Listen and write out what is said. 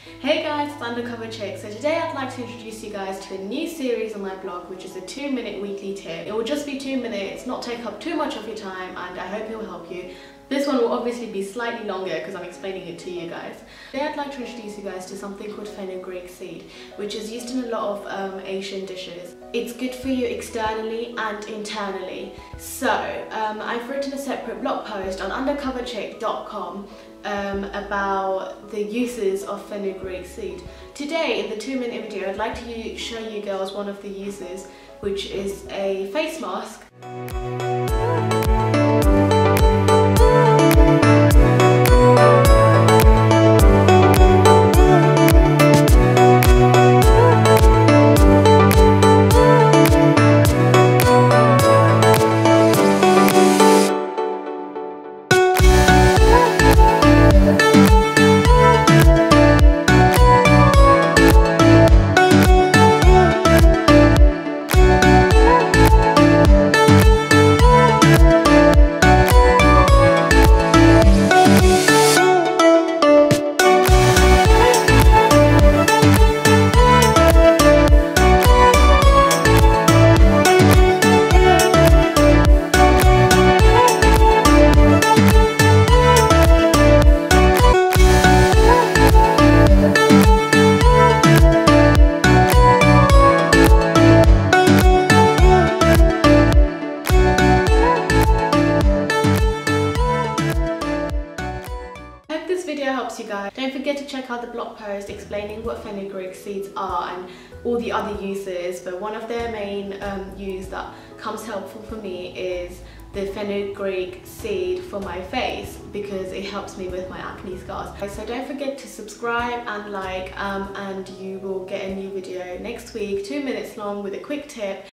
Hey guys, it's Undercover Chick. So today I'd like to introduce you guys to a new series on my blog, which is a 2-minute weekly tip. It will just be 2 minutes, not take up too much of your time, and I hope it will help you. This one will obviously be slightly longer because I'm explaining it to you guys. Today I'd like to introduce you guys to something called fenugreek seed, which is used in a lot of Asian dishes. It's good for you externally and internally. So I've written a separate blog post on undercoverchick.com about the uses of fenugreek seed. Today in the 2-minute video I'd like to show you girls one of the uses, which is a face mask. Video helps you guys. Don't forget to check out the blog post explaining what fenugreek seeds are and all the other uses, but one of their main use that comes helpful for me is the fenugreek seed for my face because it helps me with my acne scars. So don't forget to subscribe and like and you will get a new video next week, 2 minutes long with a quick tip.